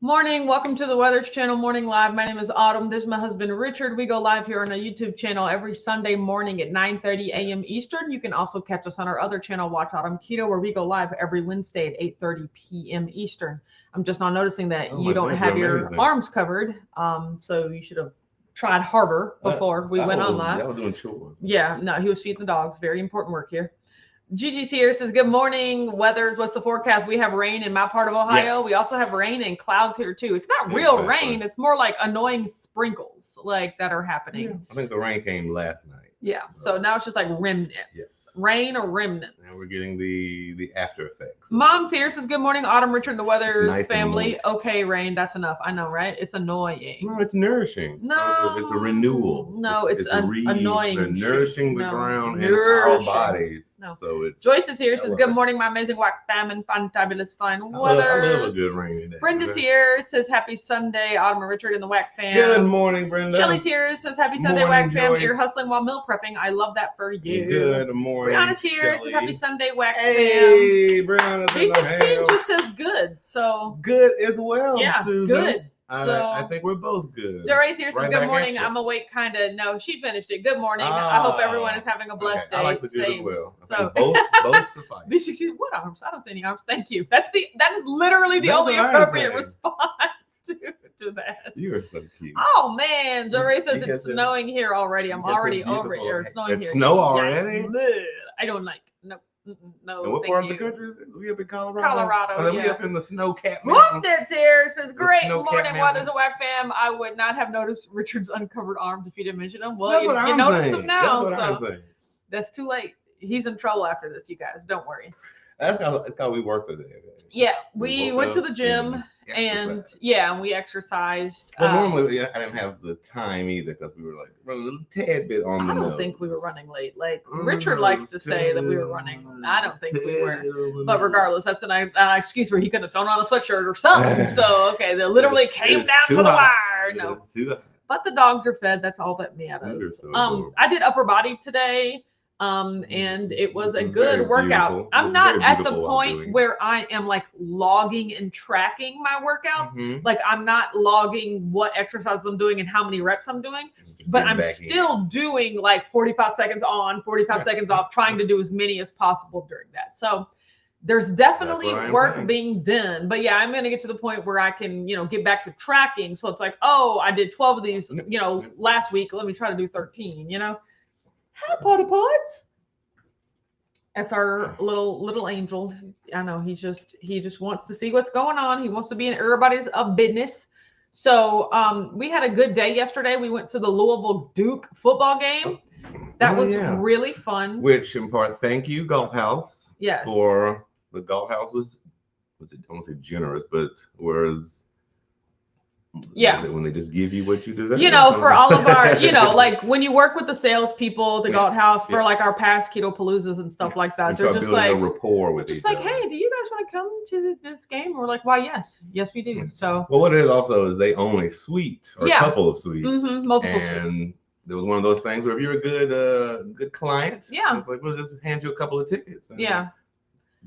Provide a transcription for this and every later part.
Morning, welcome to the Weathers Channel Morning Live. My name is Autumn. This is my husband Richard. We go live here on our YouTube channel every Sunday morning at 9:30 a.m. Eastern. You can also catch us on our other channel, Watch Autumn Keto, where we go live every Wednesday at 8:30 p.m. Eastern. I'm just now noticing that you don't have your arms covered, so you should have tried harder before we went on live. That was doing chores. Yeah, no, he was feeding the dogs. Very important work here. Gigi's here, says, good morning. Weathers, what's the forecast? We have rain in my part of Ohio. Yes. We also have rain and clouds here too. It's not real rain. It's more like annoying sprinkles like that are happening. Yeah. I think the rain came last night. Yeah. So now it's just like remnant. Yes. Rain or remnant. And we're getting the after effects. Mom's here, says, good morning, Autumn, Richard, and the Weathers nice family. Okay, rain. That's enough. I know, right? It's annoying. No, it's nourishing. No. It's a renewal. No, it's annoying. They're nourishing the ground and our bodies. No. So it's Joyce is here, says, good morning, my amazing whack fam and fantabulous fine Weathers. I love a good rainy day. Brenda's here, says, happy Sunday, Autumn and Richard and the whack fam. Good morning, Brenda. Shelly's here, says, happy Sunday, whack fam. You're hustling while meal prepping. I love that for you. Good morning. Brianna's here, says, happy Sunday, whack fam. Hey, Brianna's B16 just says good, so. Good as well, yeah, Susan. Good. I think we're both good. Jerry's here, says, good morning. I'm awake, kind of. No, she finished it. Good morning. I hope everyone is having a blessed day. I like the good as well. So both suffice. B16, what arms? I don't see any arms. Thank you. That is literally the only appropriate response to that. You are so cute. Oh man, Jerry says it's snowing here already. I'm already over it. It's snowing here. Snow already? Yeah. I don't like. No, and what part of the country is it? We up in Colorado? Colorado, yeah. We up in the snow-capped mountains. That's here. Says, great morning, Weathers and Whack fam. I would not have noticed Richard's uncovered arms if you didn't mention them. Well, you noticed them now. That's what I'm saying. That's too late. He's in trouble after this, you guys. Don't worry. That's how we worked today. Yeah, we went to the gym and we exercised. Well, normally I didn't have the time either because we were like running a little tad bit on the nose. I don't think we were running late. Like Richard likes to say that we were running. I don't think we were. But regardless, that's an excuse where he could have thrown on a sweatshirt or something. So okay, they literally came down to the wire. No, but the dogs are fed. That's all that matters. I did upper body today. And it was a good workout. I'm not at the point where I am like logging and tracking my workouts. Like I'm not logging what exercises I'm doing and how many reps I'm doing, but I'm still doing like 45 seconds on, 45 seconds off, trying to do as many as possible during that. So there's definitely work being done, but yeah, I'm going to get to the point where I can, get back to tracking. So it's like, oh, I did 12 of these, last week. Let me try to do 13, Hi, potty pots. That's our little angel. I know he just wants to see what's going on. He wants to be in everybody's business. So we had a good day yesterday. We went to the Louisville Duke football game. That was really fun. Which in part, thank you, Golf House. Yes. For the Golf House was it, I won't say generous, but whereas. Yeah, when they just give you what you deserve. For all of our, like when you work with the salespeople at the Golf House for like our past Keto Paloozas and stuff like that, they're just like a rapport with each other. Hey, do you guys want to come to this game? We're like, why, yes, we do. So well, what it is also is they own a suite or a couple of suites, multiple and suites. There was one of those things where if you're a good client, it's like we'll just hand you a couple of tickets.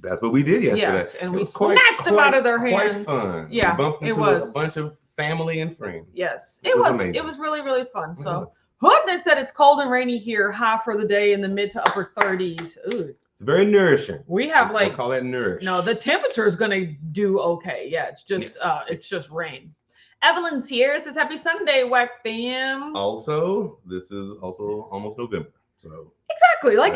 That's what we did yesterday. Yes, and we snatched them out of their hands. Quite fun. Yeah, we bumped into a bunch of family and friends. Yes, it was amazing. It was really, really fun. So Hoodman said it's cold and rainy here, high for the day in the mid to upper 30s. Ooh. It's very nourishing. We have we'll call that nourish. No, the temperature is gonna do okay. Yeah, it's just rain. Evelyn here says happy Sunday, whack fam. Also, this is also almost November. So exactly. Like,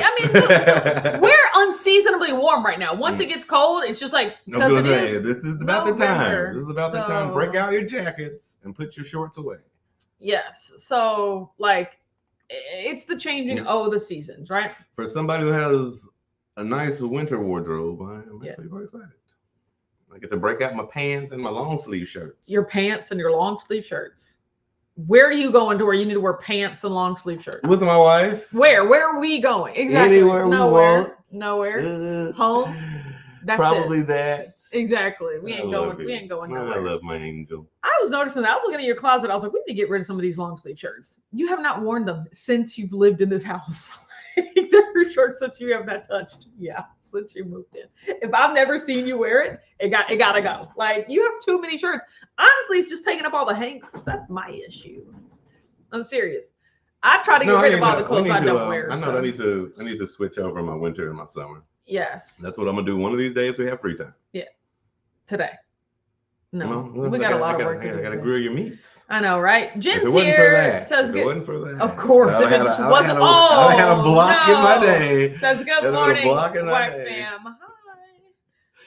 we're unseasonably warm right now. Once it gets cold, it's just like, this is about the time. This is about the time. Break out your jackets and put your shorts away. Yes. So, like, it's the changing of the seasons, right? For somebody who has a nice winter wardrobe, I'm actually very excited. I get to break out my pants and my long sleeve shirts. Your pants and your long sleeve shirts. Where are you going to where you need to wear pants and long sleeve shirts? With my wife. Where are we going? Exactly. Anywhere we want. Nowhere. Home. That's probably that. Exactly. We ain't going nowhere. I love my angel. I was noticing that. I was looking at your closet. I was like, we need to get rid of some of these long sleeve shirts. You have not worn them since you've lived in this house. There are shirts that you have not touched. Yeah. since you moved in. If I've never seen you wear it, it gotta go. Like, you have too many shirts. Honestly, it's just taking up all the hangers. That's my issue. I'm serious. I try to get rid of all the clothes I don't wear. I know I need to switch over my winter and my summer. Yes. That's what I'm gonna do. One of these days we have free time. Yeah. Today. No, well, we got a lot of work to do. I gotta grill your meats. I know, right? Jen's here. Says good. If it wasn't for that. Of course. I had a block in my day. Says good morning, white fam.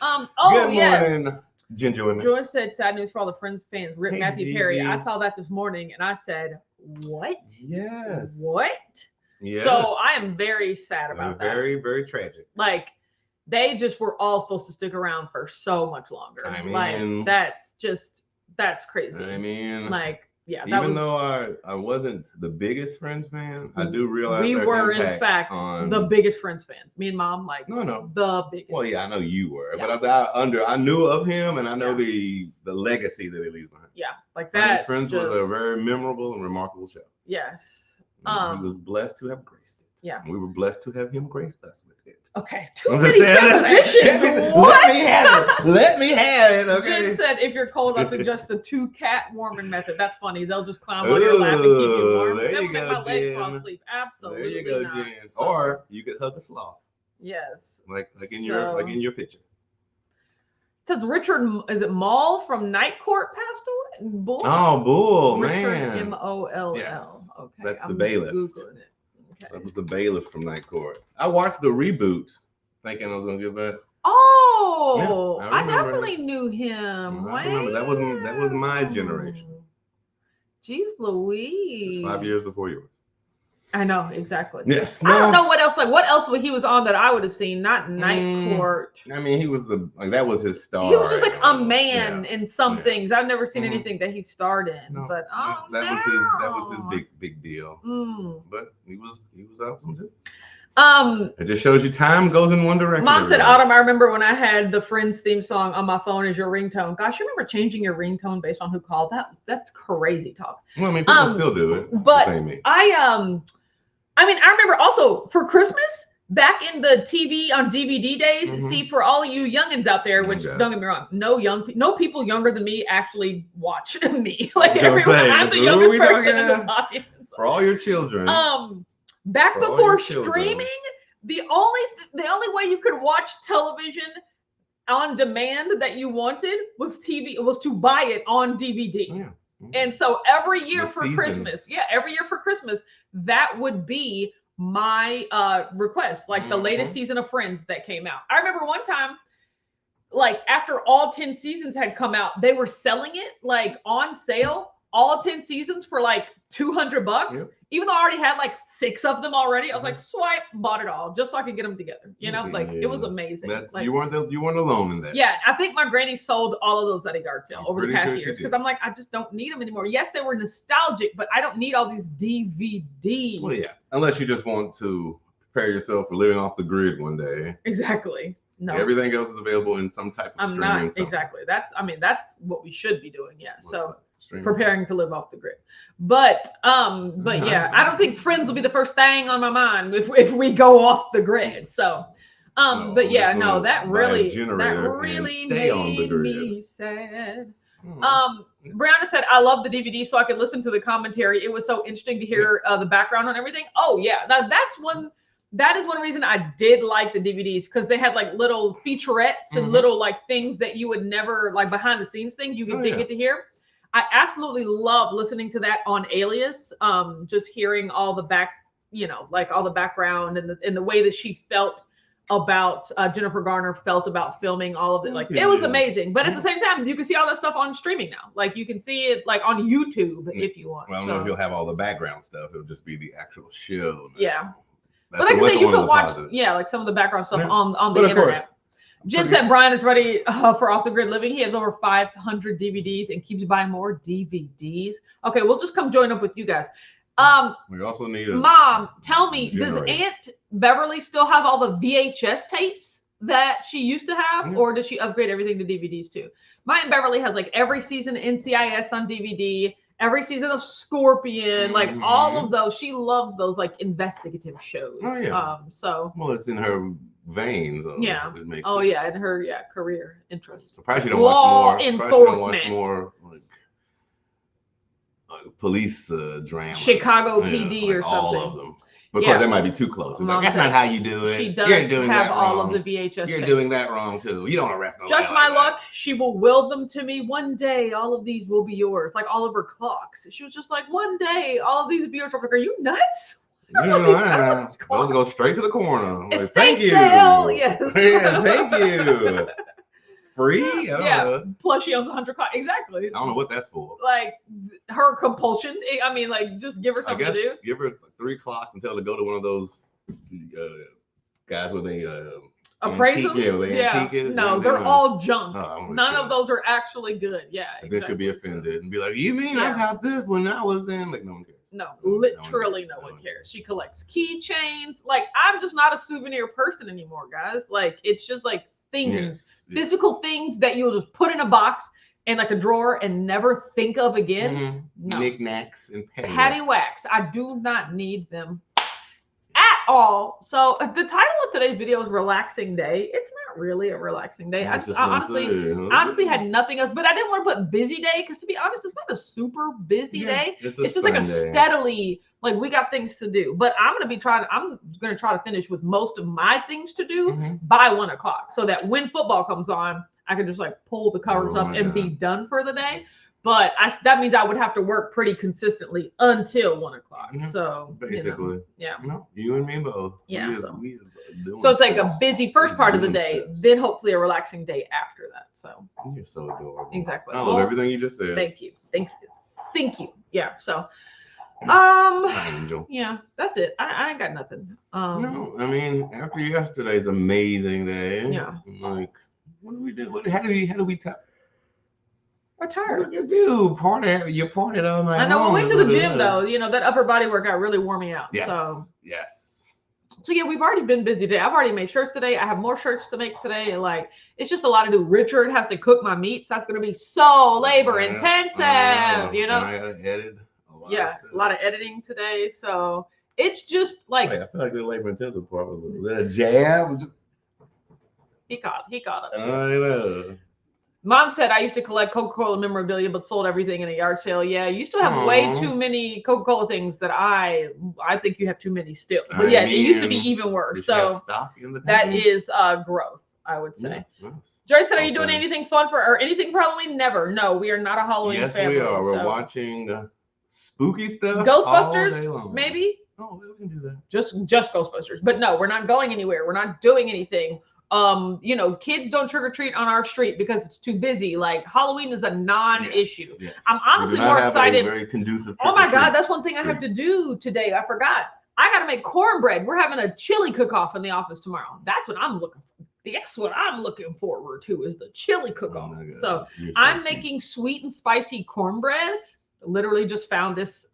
Hi. Good morning, Ginger women. Joy said, sad news for all the Friends fans. Rip Matthew Perry. I saw that this morning and I said, what? Yes. What? Yes. So I am very sad about that. Very, very tragic. Like, they just were all supposed to stick around for so much longer. I mean, like, that's crazy. I mean, like, yeah. Even though I wasn't the biggest Friends fan, I do realize we were in fact the biggest Friends fans. Me and Mom, like, no, the biggest. Well, yeah, I know you were, but I knew of him, and I know the legacy that he leaves behind. Yeah, like that. Friends was a very memorable and remarkable show. Yes. He was blessed to have graced it. Yeah. We were blessed to have him grace us with it. Okay, too many prepositions. Let me have it. Let me have it. Okay. Jen said, if you're cold, I suggest the 2-cat warming method. That's funny. They'll just climb on your lap and keep you warm. There That you would make go, my legs Jen. fall asleep. Absolutely. There you go, not. Jen. So, or you could hug a sloth. Yes. Like in your picture. It says Richard, is it Mall from Night Court passed away? Bull? Oh, Bull, Richard man. M-O-L-L. Yes. Okay. That's the bailiff. Googling it. Okay. That was the bailiff from Night Court. I watched the reboot thinking I was going to give that. Oh, yeah, I definitely knew him. I remember. That was my generation. Jeez Louise. 5 years before yours. I know, exactly. Yes. I don't know what else. Like, what else he was on that I would have seen? Not Night Court. I mean, he was that was his star. He was just like a man in some things. I've never seen anything that he starred in. No, but that was his big deal. But he was awesome too. It just shows you time goes in one direction. Mom said, Autumn, I remember when I had the Friends theme song on my phone as your ringtone. Gosh, you remember changing your ringtone based on who called? That's crazy talk. Well, I mean, people still do it. But I remember also for Christmas, back in the TV on DVD days, see, for all of you youngins out there, which don't get me wrong, no people younger than me actually watch me. Like, everyone, I'm the youngest person in this audience. For all your children. Back before streaming, the only way you could watch television on demand that you wanted was to buy it on DVD. Yeah. And so every year for Christmas, that would be my request, like the latest season of Friends that came out. I remember one time, like, after all 10 seasons had come out, they were selling it like on sale, all 10 seasons for like $200. Yep. Even though I already had like 6 of them already, I was like, swipe, bought it all just so I could get them together. You know, like, it was amazing. Like, you weren't alone in that. Yeah, I think my granny sold all of those at a yard sale over the past years because I'm like, I just don't need them anymore. Yes, they were nostalgic, but I don't need all these DVDs. Well, yeah, unless you just want to prepare yourself for living off the grid one day. Exactly. No, everything else is available in some type of streaming. I'm not exactly. That's what we should be doing. Yeah. So. Preparing to live off the grid, but yeah, I don't think Friends will be the first thing on my mind if we go off the grid. So, but yeah, no, that really made me sad. Brianna said, I love the DVD so I could listen to the commentary. It was so interesting to hear the background on everything. Oh yeah, now that is one reason I did like the DVDs, because they had like little featurettes and little like things that you would never, like, behind the scenes things you didn't get to hear. I absolutely love listening to that on Alias. Just hearing all the all the background and the way that she felt about Jennifer Garner felt about filming all of it. Like, it was amazing. But at the same time, you can see all that stuff on streaming now. Like, you can see it like on YouTube if you want. Well, I don't know if you'll have all the background stuff. It'll just be the actual show. Yeah. But like I said, you can watch like some of the background stuff on the internet. Jen said Brian is ready for Off the Grid Living. He has over 500 DVDs and keeps buying more DVDs. Okay, we'll just come join up with you guys. We also need Mom, tell me, does Aunt Beverly still have all the VHS tapes that she used to have, or does she upgrade everything to DVDs too? My Aunt Beverly has like every season of NCIS on DVD, every season of Scorpion, like all of those. She loves those like investigative shows. Oh, yeah. So well, it's in her veins. Yeah. It makes Oh sense. yeah, and her career interest. So probably she don't Law watch more. enforcement. She don't watch more like police dramas. Chicago PD like or all something. of them. Because they might be too close. Like, that's not how you do it. She does You're doing have that all wrong. of the VHS You're tapes. doing that wrong too. You don't arrest nobody. Just my like luck, she will will them to me one day. All of these will be yours. Like all of her clocks. She was just like, one day, all of these will be yours. I'm like, are you nuts? Those go straight to the corner. Like, Estate thank you. sale, yes. Yeah, thank you. Free? Yeah. Plus, she owns 100 clocks. Exactly. I don't know what that's for. Like her compulsion. I mean, like just give her something to do. Give her 3 clocks and tell her to go to one of those guys where they appraisal. Antique it. No, they're all junk. Oh, none of those are actually good. Yeah. Exactly. They should be offended and be like, "You mean I got this when I was in?" Like no one cares. No, literally no one cares. She collects keychains. Like I'm just not a souvenir person anymore, guys. Like it's just like things, physical things that you'll just put in a box and like a drawer and never think of again. No. Knickknacks and paddywhacks. I do not need them at all. So the title of today's video is Relaxing Day. It's not really a relaxing day. I honestly had nothing else, but I didn't want to put busy day because to be honest, it's not a super busy day. It's just Sunday. Like a steadily, like we got things to do. But I'm gonna try to finish with most of my things to do by 1 o'clock, so that when football comes on, I can just like pull the covers up and be done for the day. But that means I would have to work pretty consistently until 1 o'clock. So basically, you and me both. Yeah. So it's like a busy first part of the day, then hopefully a relaxing day after that. So you're so adorable. Exactly. I love everything you just said. Thank you. Yeah. So, Angel. Yeah, that's it. I ain't got nothing. No, I mean after yesterday's amazing day. Yeah. Like, what do we do? How do we tell? I'm tired. Look at you, you partied all night. I know. We went to the gym though. You know that upper body workout really wore me out. Yes. So yeah, we've already been busy today. I've already made shirts today. I have more shirts to make today, and like it's just a lot to do. Richard has to cook my meat, so that's gonna be so labor intensive. You know. I gotta edit a lot. A lot of editing today. So it's just like I feel like the labor intensive part was that a jab. He caught up. I know. Mom said I used to collect Coca-Cola memorabilia, but sold everything in a yard sale. Yeah, you still have way too many Coca-Cola things that I think you have too many still. But it used to be even worse. So that is growth, I would say. Yes. Joyce said, are you doing anything fun or anything for Halloween? Never. No, we are not a Halloween family. Yes, we are. We're watching spooky stuff. Ghostbusters, maybe? Oh, we can do that. Just Ghostbusters. But no, we're not going anywhere. We're not doing anything. Kids don't trick or treat on our street because it's too busy. Like Halloween is a non-issue. Yes. I'm honestly more excited. Very conducive. Oh my God, that's one thing I have to do today. I forgot. I got to make cornbread. We're having a chili cook-off in the office tomorrow. That's what I'm looking for. That's what I'm looking forward to is the chili cook-off. So I'm making sweet and spicy cornbread. Literally just found this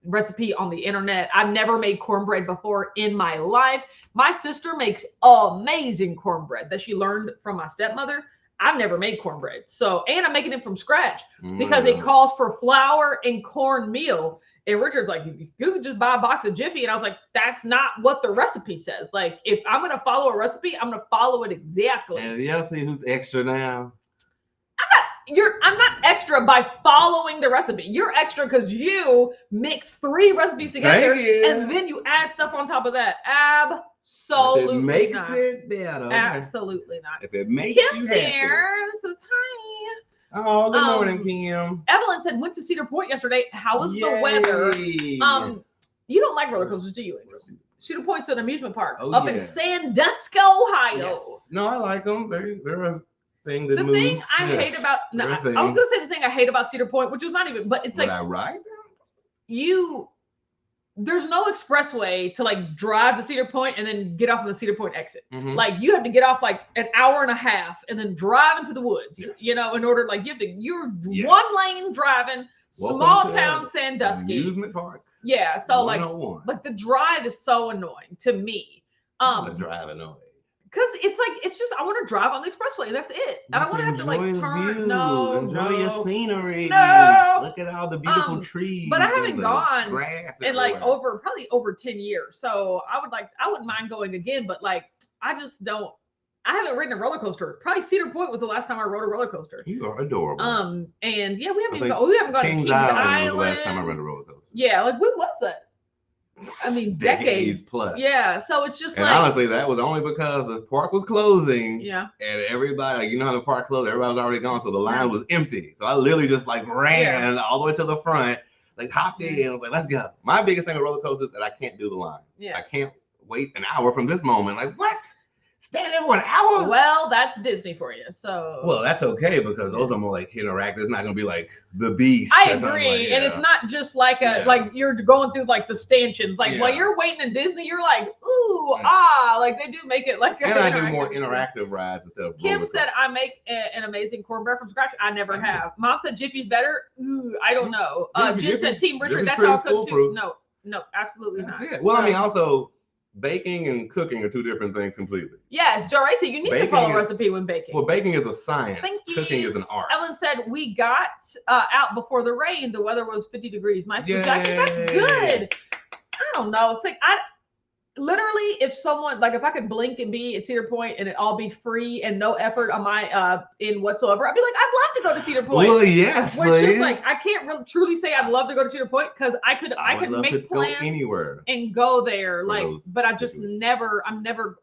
recipe on the internet. I've never made cornbread before in my life. My sister makes amazing cornbread that she learned from my stepmother. I've never made cornbread. And I'm making it from scratch because it calls for flour and cornmeal. And Richard's like, you could just buy a box of Jiffy. And I was like, that's not what the recipe says. Like, if I'm going to follow a recipe, I'm going to follow it exactly. And y'all see who's extra now? I'm not extra by following the recipe. You're extra because you mix 3 recipes together and then you add stuff on top of that. Absolutely if it makes not. it better. Absolutely not. If it makes Kim's you happy. Here. Says hi. Oh, good morning, Kim. Evelyn said went to Cedar Point yesterday. How was the weather? You don't like roller coasters, do you? Cedar Point's an amusement park up in Sandusky, Ohio. Yes. No, I like them. They're a thing that the moves. Thing I hate about I was gonna say the thing I hate about Cedar Point, which is not even, but it's like I ride them? There's no expressway to like drive to Cedar Point and then get off on the Cedar Point exit. Like you have to get off like an hour and a half and then drive into the woods, in order, like you're one lane driving. Small town Sandusky amusement park. Yeah, so like the drive is so annoying to me. The drive annoying. Because it's just, I want to drive on the expressway. And that's it. I don't want to have to like turn. No, enjoy your scenery. No. Look at all the beautiful trees. But I haven't gone grass in like probably over 10 years. So I wouldn't mind going again, but like, I just don't. I haven't ridden a roller coaster. Probably Cedar Point was the last time I rode a roller coaster. You are adorable. And yeah, we haven't gone to Kings Island. Was the last time I rode a roller coaster. Yeah, like when was that? I mean, decades plus. Yeah, so it's just and like, honestly, that was only because the park was closing. Yeah. And everybody, you know how the park closed, everybody was already gone, so the line was empty. So I literally just like ran all the way to the front, like hopped in, and I was like, let's go. My biggest thing with roller coasters is that I can't do the line. Yeah. I can't wait an hour from this moment. Like, what? Stand there for an hour? Well, that's Disney for you. So well, that's okay because those are more like interactive. It's not gonna be like the Beast. I agree, and it's not just like like you're going through like the stanchions. Like while you're waiting in Disney, you're like ooh like they do make it like. And I do more interactive rides instead of. Kim said I make an amazing cornbread from scratch. I never have. Mom said Jiffy's better. Ooh, I don't know. Jen said Team Richard. That's how I cook too. No, absolutely not. Well, I mean, also. Baking and cooking are two different things completely. Yes, Joe Racy, you need to follow a recipe when baking. Well, baking is a science. Cooking is an art. Ellen said we got out before the rain. The weather was 50 degrees. My school jacket. That's good. I don't know. It's like literally, if someone like if I could blink and be at Cedar Point and it all be free and no effort on my end whatsoever, I'd be like, I'd love to go to Cedar Point. Well, yes, which is like I can't really truly say I'd love to go to Cedar Point because I could make plans anywhere and go there. Like, but I just never. I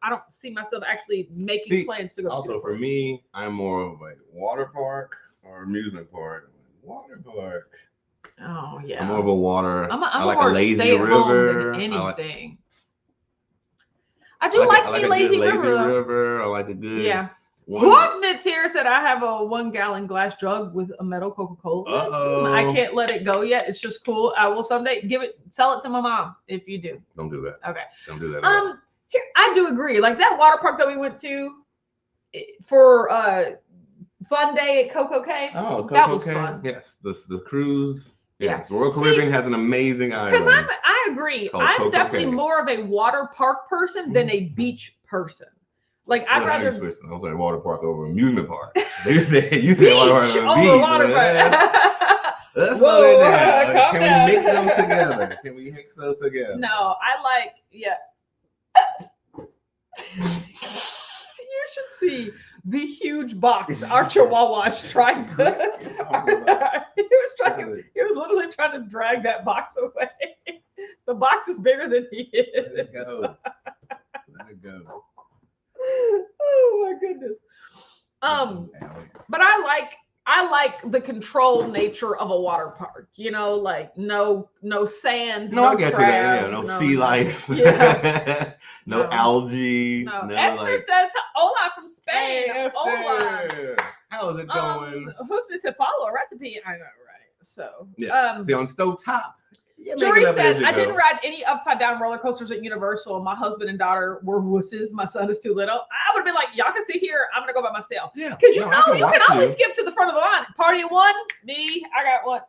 don't see myself actually making plans to go. Also, for me, I'm more of a water park or amusement park. Water park. Oh yeah. I'm more of a water. I like a lazy river. Than anything. I do like to be lazy river. I like a good Hooknitz here said I have a 1-gallon glass jug with a metal Coca-Cola. I can't let it go yet. It's just cool. I will someday sell it to my mom if you do. Don't do that. Okay. Don't do that. Here I do agree. Like that water park that we went to for fun day at Coco Cay. Oh, Coco that was Cay. fun. Yes, the cruise. Yes, Royal Caribbean has an amazing island. Because I agree. I'm definitely more of a water park person than a beach person. Like I'd rather. I was like water park over amusement park. You said water park. Let's slow that down. Can we mix those together? Can we mix those together? No, I like You should see the huge box our Chihuahua is trying to. He was literally trying to drag that box away. The box is bigger than he is. Let it go. Let it go. Oh my goodness. But I like the controlled nature of a water park. You know, like no sand. No, I get crabs, you that. No sea life. Yeah. no algae. No. Esther says, "Hola from Spain." Hey, Esther. Hola. How's it going? Who's to follow a recipe? I know, right? So, see on stove top. Jory said, I didn't ride any upside down roller coasters at Universal. My husband and daughter were wusses. My son is too little. I would be like, y'all can sit here. I'm going to go by myself. Yeah. Because you can always skip to the front of the line. Party of one, me, I got one.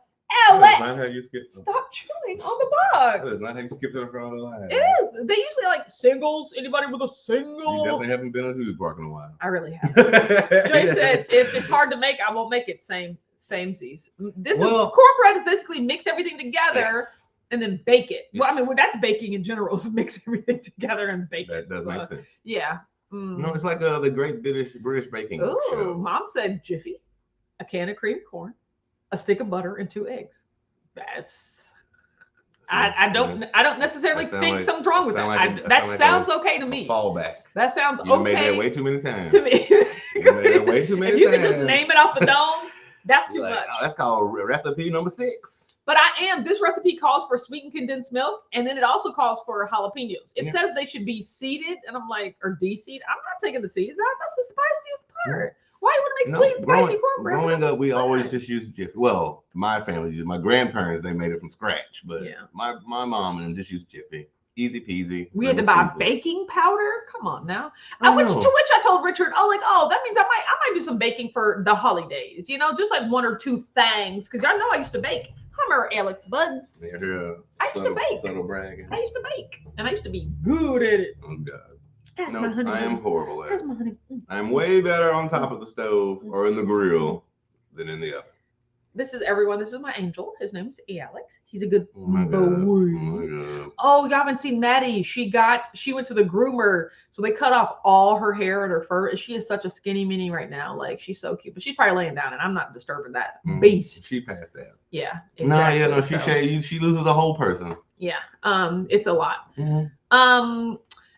Alex, that's not how you skip. Stop chewing on the box. That is not how you skip to the front of the line. It is. They usually like singles. Anybody with a single? You definitely haven't been in a movie park in a while. I really haven't. Jay said, if it's hard to make, I won't make it. Samesies. Cornbread is basically mix everything together and then bake it. Well, I mean, that's baking in general, is mix everything together and bake it. That does make sense. Yeah. No, it's like the Great British Baking Show. Mom said Jiffy, a can of cream corn, a stick of butter, and 2 eggs. That's. I don't necessarily think something's wrong with that. That sounds okay to me. Fallback. That sounds okay. You made that way too many times. To me. You made that way too many times. If you could just name it off the dome, that's too much. Oh, that's called recipe number 6. But this recipe calls for sweetened condensed milk, and then it also calls for jalapenos. It says they should be seeded, and I'm like, or de-seed. I'm not taking the seeds out. That's the spiciest part. Why you want to make sweet and spicy cornbread? Growing up, we always just used Jiffy. Well, my family, my grandparents, they made it from scratch. But my mom and just used Jiffy. Easy peasy. We had to buy baking powder. Come on now. To which I told Richard, that means I might do some baking for the holidays. You know, just like 1 or 2 things, because y'all know I used to bake. Hummer, Alex Buds. I used to bake. Subtle bragging. I used to bake, and I used to be good at it. Oh God. That's No, my honey. I am horrible at That's it. my honey. I'm way better on top of the stove or in the grill than in the oven. This is everyone. This is my angel. His name is Alex. He's a good Oh my boy. God. Oh my God. Oh, you haven't seen Maddie. She went to the groomer, so they cut off all her hair and her fur. And she is such a skinny mini right now. Like, she's so cute, but she's probably laying down, and I'm not disturbing that beast. She passed that. Yeah. Exactly. Exactly. No, she loses a whole person. Yeah. It's a lot.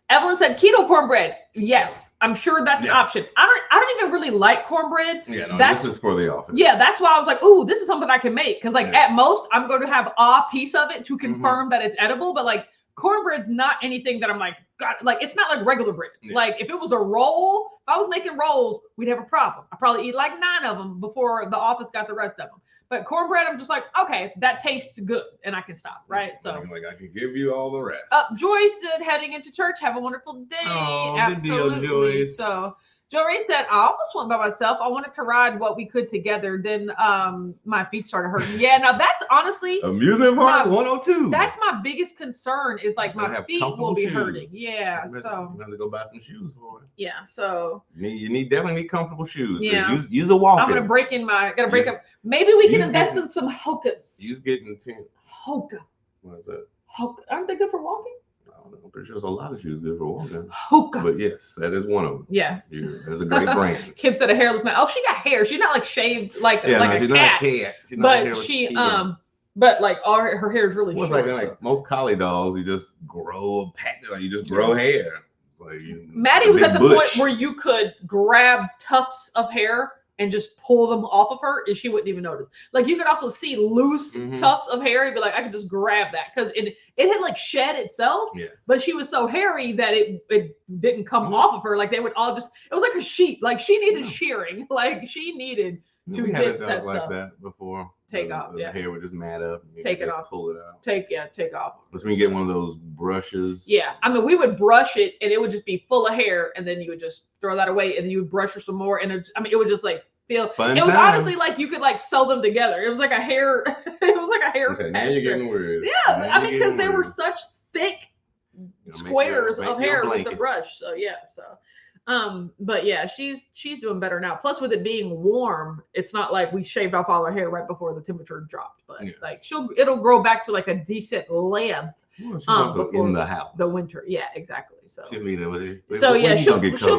Evelyn said keto cornbread. Yes, I'm sure that's an option. I don't even really like cornbread. Yeah, no, this is for the office. Yeah, that's why I was like, ooh, this is something I can make. Because at most, I'm going to have a piece of it to confirm that it's edible. But like cornbread's not anything that I'm like, God, like it's not like regular bread. Yes. Like if it was a roll, if I was making rolls, we'd have a problem. I'd probably eat like 9 of them before the office got the rest of them. But cornbread, I'm just like, okay, that tastes good, and I can stop, right? So, like I can give you all the rest. Joyce said, heading into church, have a wonderful day. Oh, absolutely. Good deal, Joyce. So, Jory said, I almost went by myself. I wanted to ride what we could together. Then my feet started hurting. Yeah, now that's honestly amusement park 102. That's my biggest concern is like my feet will be hurting. Yeah, so you have to go buy some shoes for it. Yeah, so you definitely need comfortable shoes. Yeah, use a walker. I'm gonna break up. Maybe we can invest in some Hokas. You's getting 10. Hoka. What is that? Hoka. Aren't they good for walking? I'm pretty sure there's a lot of shoes good for walking. Hoka. But yes, that is one of them. Yeah. There's a great brand. Kim said a hairless man. Oh, she got hair. She's not like shaved like she's a cat. Not a cat. She's not but she but like all her hair is really short. Like most collie dogs, you just grow a pattern, like you just grow hair. Like Maddie was at the point where you could grab tufts of hair and just pull them off of her, and she wouldn't even notice. Like you could also see loose tufts of hair. You'd be like, I could just grab that because it had like shed itself. Yes. But she was so hairy that it didn't come off of her. Like they would all just. It was like a sheep. Like she needed shearing. Like she needed to get that like stuff. That before. Take off. The hair would just mat up. Take it off. Pull it out. Take off. Let's me get one of those brushes. Yeah, I mean we would brush it and it would just be full of hair, and then you would just throw that away, and you would brush her some more, and it would just like. Fun it was time. honestly like you could like sew them together. It was like a hair. It was like a hair. Okay, now you're getting weird. Yeah, I mean because they were such thick squares of hair with the brush. So yeah, but yeah, she's doing better now. Plus with it being warm, it's not like we shaved off all her hair right before the temperature dropped. But like it'll grow back to like a decent length. Well, she's also in the house. The winter, yeah, exactly. So she'll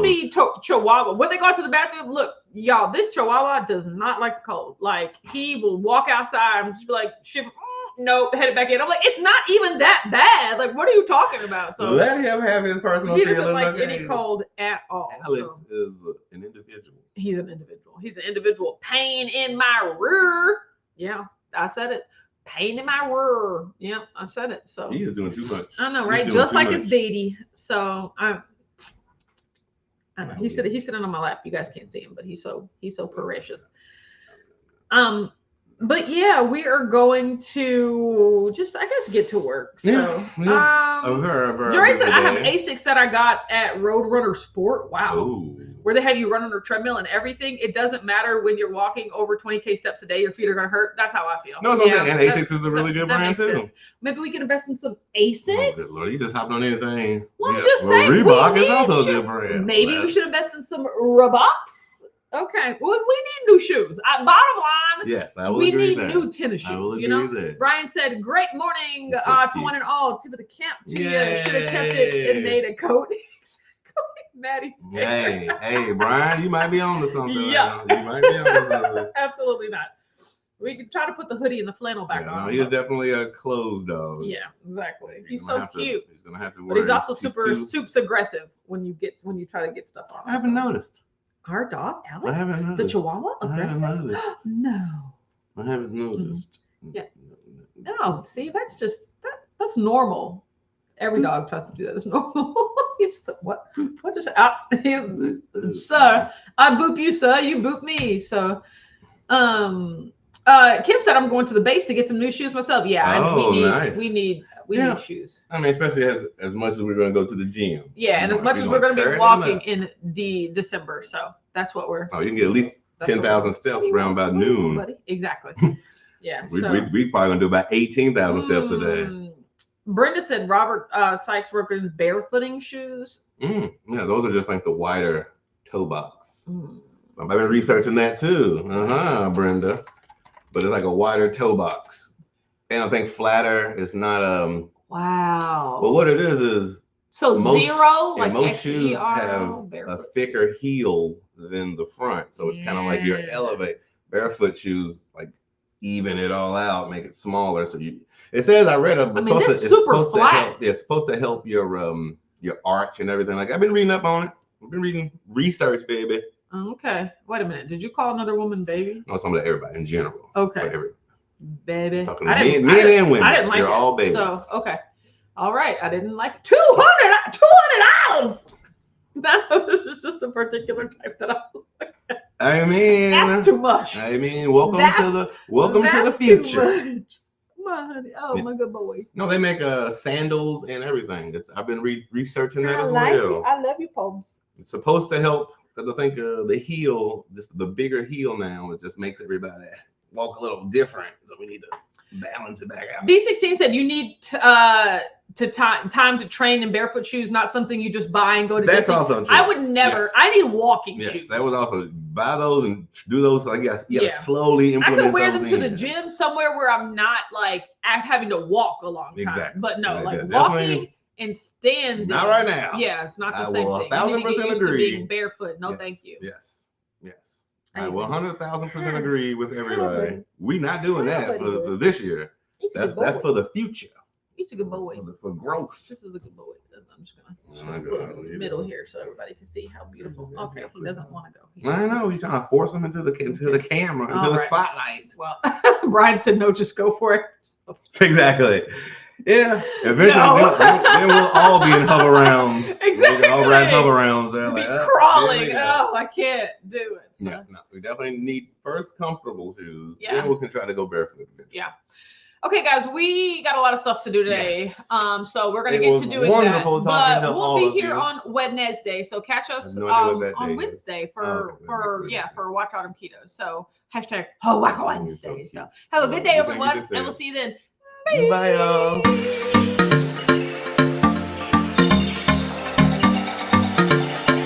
be Chihuahua. When they go out to the bathroom, look, y'all, this Chihuahua does not like the cold. Like he will walk outside and just be like, shiver. Nope, headed back in. I'm like, it's not even that bad. Like, what are you talking about? So let him have his personal feelings. He doesn't like any cold at all. Alex is an individual. He's an individual. He's an individual. Pain in my rear. Yeah, I said it. Pain in my rear. Yeah, I said it. So he is doing too much. I know, right? Just like his daddy. So I know he's sitting on my lap. You guys can't see him, but he's so precious. But yeah, we are going to just, I guess, get to work. So, Jerry said I have Asics that I got at Roadrunner Sport. Wow. Ooh. Where they have you run on a treadmill and everything. It doesn't matter when you're walking over 20K steps a day, your feet are going to hurt. That's how I feel. No, and Asics is a really good brand too. Sense. Maybe we can invest in some Asics. Oh, good Lord, you just hopped on anything. Well, I'm just saying. Reebok is also a good brand. Maybe we should invest in some Reeboks. Okay. Well, we need new shoes. Bottom line, yes, I will we agree need that. new tennis shoes. You know, Brian said, "Great morning to one and all. Tip of the cap to you. Should have kept it and made a coat." Maddie's hey, Brian, you might be on to something. Yeah, you might be on to something. Absolutely not. We could try to put the hoodie and the flannel back on. No, he's definitely a closed dog. Yeah, exactly. He's so cute. He's gonna have to worry. But he's also super aggressive when you try to get stuff on. I haven't noticed. Our dog, Alex? I haven't noticed. The Chihuahua? Aggressive? I haven't noticed. No. I haven't noticed. Yeah. No, see, that's normal. Every dog tries to do that. It's normal. It's what just out? Sir, I boop you, sir. You boop me. So, Kim said I'm going to the base to get some new shoes myself. Yeah, nice. We need shoes. I mean, especially as much as we're going to go to the gym. Yeah, and as much as we're going to be walking in December, so that's what we're. Oh, you can get at least 10,000 steps around about noon. Buddy. Exactly. Yeah. We probably going to do about 18,000 steps a day. Brenda said Robert Sykes recommends barefooting shoes. Yeah, those are just like the wider toe box. I've been researching that too. Brenda. But it's like a wider toe box. And I think flatter is not Wow. But what it is so zero, like most shoes have a thicker heel than the front. So it's kind of like your elevate. Barefoot shoes like even it all out, make it smaller. So it says I read it's supposed to help your arch and everything. Like I've been reading up on it. I've been reading research, baby. Okay. Wait a minute. Did you call another woman baby? No, some of everybody in general. Okay. Baby. Talking to men and women. I didn't like You're it. all babies. So, okay. All right. I didn't like it. $200. That was just a particular type that I was like. I mean, that's too much. I mean, welcome to the future. Money. Oh, my good boy. No, they make sandals and everything. I've been researching that as well. I love you, Poms. It's supposed to help because I think the heel, just the bigger heel now, it just makes everybody walk a little different. So we need to balance it back out. B16 said you need time to train in barefoot shoes, not something you just buy and go to. That's also true. I would never. Yes. I need walking shoes. That was also buy those and do those. I guess you gotta slowly implement. I could wear them to the gym somewhere where I'm not like having to walk a long time. Exactly. But no, like walking and standing. Not right now. Yeah, it's not the same thing. 1,000% agree. Being barefoot. No, thank you. Yes. I 100,000% agree with everybody. We not doing that for this year. That's for the future. He's a good boy. For growth. This is a good boy. I'm just gonna put him in the middle here so everybody can see how beautiful. Okay, he doesn't want to go. I know you're trying to force him into the camera, into the spotlight. Well, Brian said no, just go for it. Exactly. Yeah. Eventually, then we'll all be in hover rounds. Exactly. All ride hover rounds. They're like crawling. Oh, I can't do it. So. No. We definitely need first comfortable shoes. Yeah. Then we can try to go barefoot. Yeah. Okay, guys, we got a lot of stuff to do today. Yes. So we're gonna get to doing that. But we'll be here on Wednesday. So catch us on Wednesday for Watch Autumn Keto. So hashtag Wednesday. So have a good day, everyone, and we'll see you then. Bye y'all.